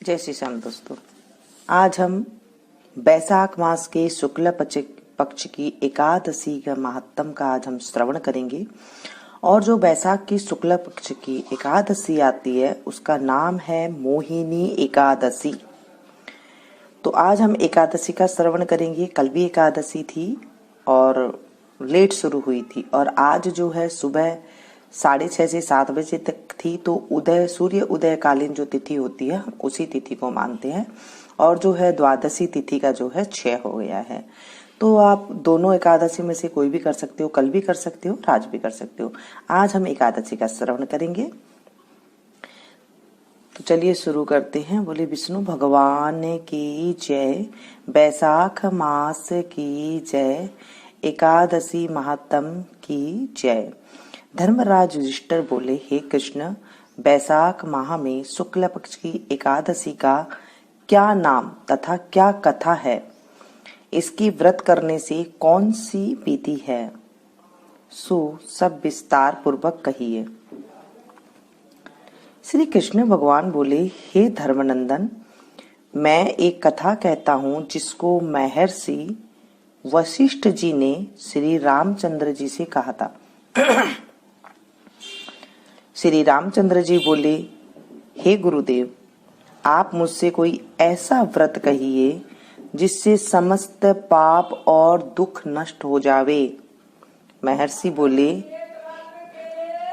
जय श्री श्याम दोस्तों। आज हम बैसाख मास के शुक्ल पक्ष की एकादशी का महात्म का आज हम श्रवण करेंगे। और जो बैसाख की शुक्ल पक्ष की एकादशी आती है उसका नाम है मोहिनी एकादशी। तो आज हम एकादशी का श्रवण करेंगे। कल भी एकादशी थी और लेट शुरू हुई थी और आज जो है सुबह 6:30 से 7 बजे तक थी। तो उदय सूर्य उदय कालीन जो तिथि होती है हम उसी तिथि को मानते हैं। और जो है द्वादशी तिथि का जो है 6 हो गया है। तो आप दोनों एकादशी में से कोई भी कर सकते हो, कल भी कर सकते हो, आज भी कर सकते हो। आज हम एकादशी का श्रवण करेंगे। तो चलिए शुरू करते हैं। बोले विष्णु भगवान की जय, बैसाख मास की जय, एकादशी महात्म की जय। धर्मराज युधिष्ठिर बोले, हे कृष्ण, बैसाख माह में शुक्ल पक्ष की एकादशी का क्या नाम तथा क्या कथा है? इसकी व्रत करने से कौन सी विधि है? सो सब विस्तार पूर्वक कहिए। श्री कृष्ण भगवान बोले, हे धर्मनंदन, मैं एक कथा कहता हूँ जिसको महर्षि वशिष्ठ जी ने श्री रामचंद्र जी से कहा था। श्री रामचंद्र जी बोले, हे गुरुदेव, आप मुझसे कोई ऐसा व्रत कहिए जिससे समस्त पाप और दुख नष्ट हो जावे। महर्षि बोले,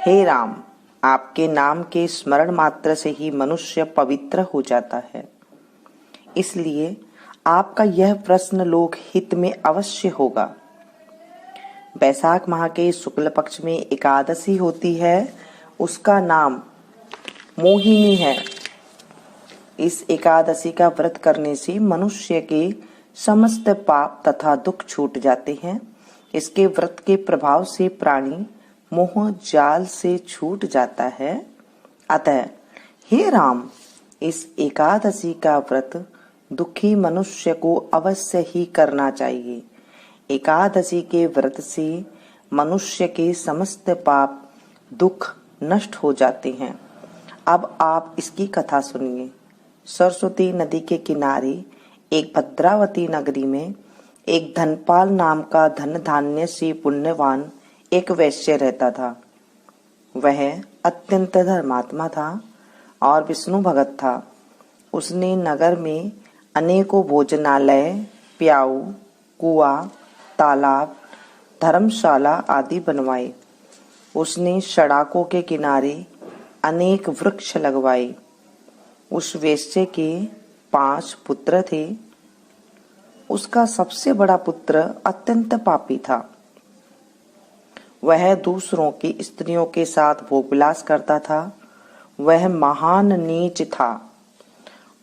हे राम, आपके नाम के स्मरण मात्र से ही मनुष्य पवित्र हो जाता है। इसलिए आपका यह प्रश्न लोक हित में अवश्य होगा। बैसाख माह के शुक्ल पक्ष में एकादशी होती है, उसका नाम मोहिनी है। इस एकादशी का व्रत करने से मनुष्य के समस्त पाप तथा दुख छूट जाते हैं। इसके व्रत के प्रभाव से प्राणी मोह जाल से छूट जाता है। अतः हे राम, इस एकादशी का व्रत दुखी मनुष्य को अवश्य ही करना चाहिए। एकादशी के व्रत से मनुष्य के समस्त पाप दुख नष्ट हो जाते हैं। अब आप इसकी कथा सुनिए। सरस्वती नदी के किनारे एक भद्रावती नगरी में एक धनपाल नाम का धन धान्य से पुण्यवान एक वैश्य रहता था। वह अत्यंत धर्मात्मा था और विष्णु भगत था। उसने नगर में अनेकों भोजनालय, प्याऊ, कुआं, तालाब, धर्मशाला आदि बनवाए। उसने सड़कों के किनारे अनेक वृक्ष लगवाए। उस वेश्ये के 5 पुत्र थे। उसका सबसे बड़ा पुत्र अत्यंत पापी था। वह दूसरों की स्त्रियों के साथ भोगविलास करता था। वह महान नीच था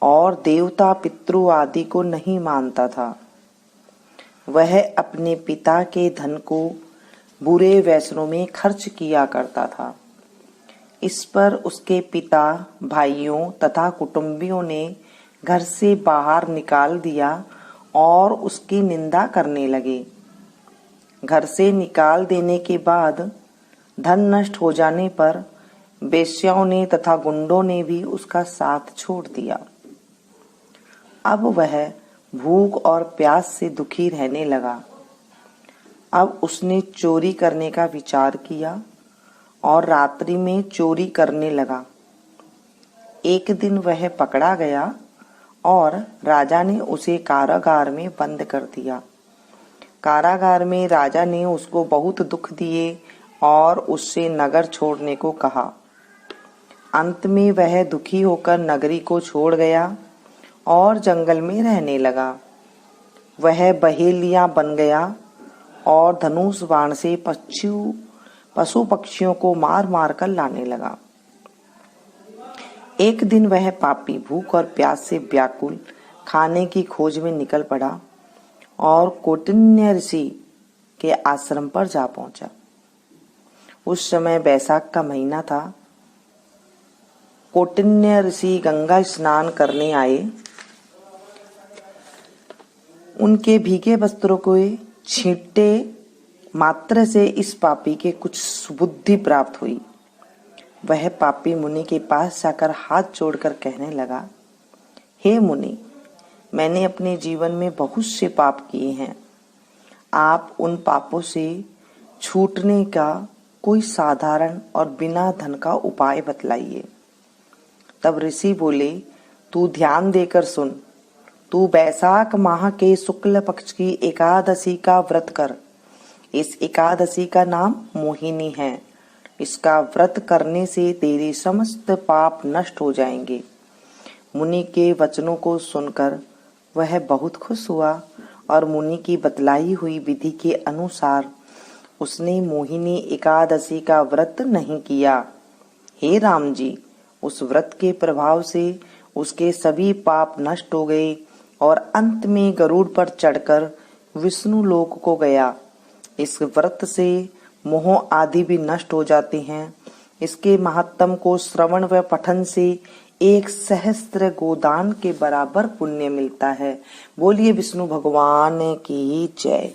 और देवता पितृ आदि को नहीं मानता था। वह अपने पिता के धन को बुरे व्यसनों में खर्च किया करता था। इस पर उसके पिता, भाइयों तथा कुटुंबियों ने घर से बाहर निकाल दिया और उसकी निंदा करने लगे। घर से निकाल देने के बाद धन नष्ट हो जाने पर वेश्याओं ने तथा गुंडों ने भी उसका साथ छोड़ दिया। अब वह भूख और प्यास से दुखी रहने लगा। अब उसने चोरी करने का विचार किया और रात्रि में चोरी करने लगा। एक दिन वह पकड़ा गया और राजा ने उसे कारागार में बंद कर दिया। कारागार में राजा ने उसको बहुत दुख दिए और उससे नगर छोड़ने को कहा। अंत में वह दुखी होकर नगरी को छोड़ गया और जंगल में रहने लगा। वह बहेलिया बन गया और धनुष बाण से पशु पक्षियों को मार मार कर लाने लगा। एक दिन वह पापी भूख और प्यास से व्याकुल खाने की खोज में निकल पड़ा और कौटिन्य ऋषि के आश्रम पर जा पहुंचा। उस समय बैसाख का महीना था। कौटिन्य ऋषि गंगा स्नान करने आए। उनके भीगे वस्त्रों को छींटे मात्र से इस पापी के कुछ सुबुद्धि प्राप्त हुई। वह पापी मुनि के पास जाकर हाथ जोड़कर कहने लगा, हे मुनि, मैंने अपने जीवन में बहुत से पाप किए हैं। आप उन पापों से छूटने का कोई साधारण और बिना धन का उपाय बतलाइए। तब ऋषि बोले, तू ध्यान देकर सुन। तू बैसाख माह के शुक्ल पक्ष की एकादशी का व्रत कर। इस एकादशी का नाम मोहिनी है। इसका व्रत करने से तेरे समस्त पाप नष्ट हो जाएंगे। मुनि के वचनों को सुनकर वह बहुत खुश हुआ और मुनि की बतलाई हुई विधि के अनुसार उसने मोहिनी एकादशी का व्रत नहीं किया। हे राम जी, उस व्रत के प्रभाव से उसके सभी पाप नष्ट हो गए और अंत में गरुड़ पर चढ़कर विष्णु लोक को गया। इस व्रत से मोह आदि भी नष्ट हो जाते हैं। इसके महात्म को श्रवण व पठन से 1,000 गोदान के बराबर पुण्य मिलता है। बोलिए विष्णु भगवान की जय।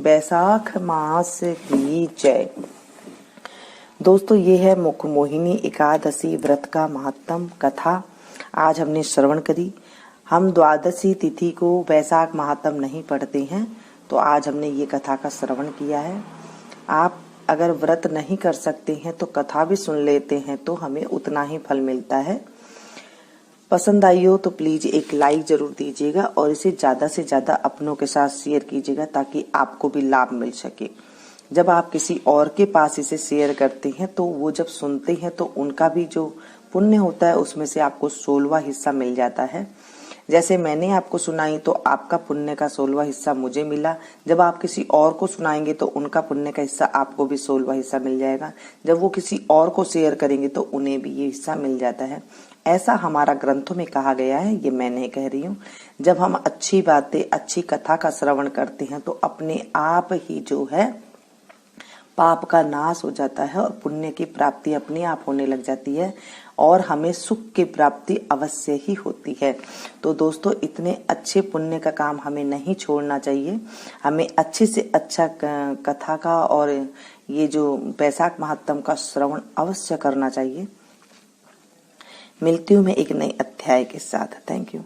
बैसाख मास की जय। दोस्तों, ये है मुख मोहिनी एकादशी व्रत का महात्म कथा आज हमने श्रवण करी। हम द्वादशी तिथि को बैसाख महात्म नहीं पढ़ते हैं, तो आज हमने ये कथा का श्रवण किया है। आप अगर व्रत नहीं कर सकते हैं तो कथा भी सुन लेते हैं तो हमें उतना ही फल मिलता है। पसंद आई हो तो प्लीज एक लाइक जरूर दीजिएगा और इसे ज्यादा से ज्यादा अपनों के साथ शेयर कीजिएगा ताकि आपको भी लाभ मिल सके। जब आप किसी और के पास इसे शेयर करते हैं तो वो जब सुनते हैं तो उनका भी जो पुण्य होता है उसमें से आपको 16वां हिस्सा मिल जाता है। जैसे मैंने आपको सुनाई तो आपका पुण्य का 16वां हिस्सा मुझे मिला। जब आप किसी और को सुनाएंगे तो उनका पुण्य का हिस्सा आपको भी 16वां हिस्सा मिल जाएगा। जब वो किसी और को शेयर करेंगे तो उन्हें भी ये हिस्सा मिल जाता है। ऐसा हमारा ग्रंथों में कहा गया है, ये मैं नहीं कह रही हूँ। जब हम अच्छी बातें, अच्छी कथा का श्रवण करते हैं तो अपने आप ही जो है पाप का नाश हो जाता है और पुण्य की प्राप्ति अपने आप होने लग जाती है और हमें सुख की प्राप्ति अवश्य ही होती है। तो दोस्तों, इतने अच्छे पुण्य का काम हमें नहीं छोड़ना चाहिए। हमें अच्छे से अच्छा कथा का और ये जो बैसाख महात्म का श्रवण अवश्य करना चाहिए। मिलती हूँ मैं एक नए अध्याय के साथ। Thank you.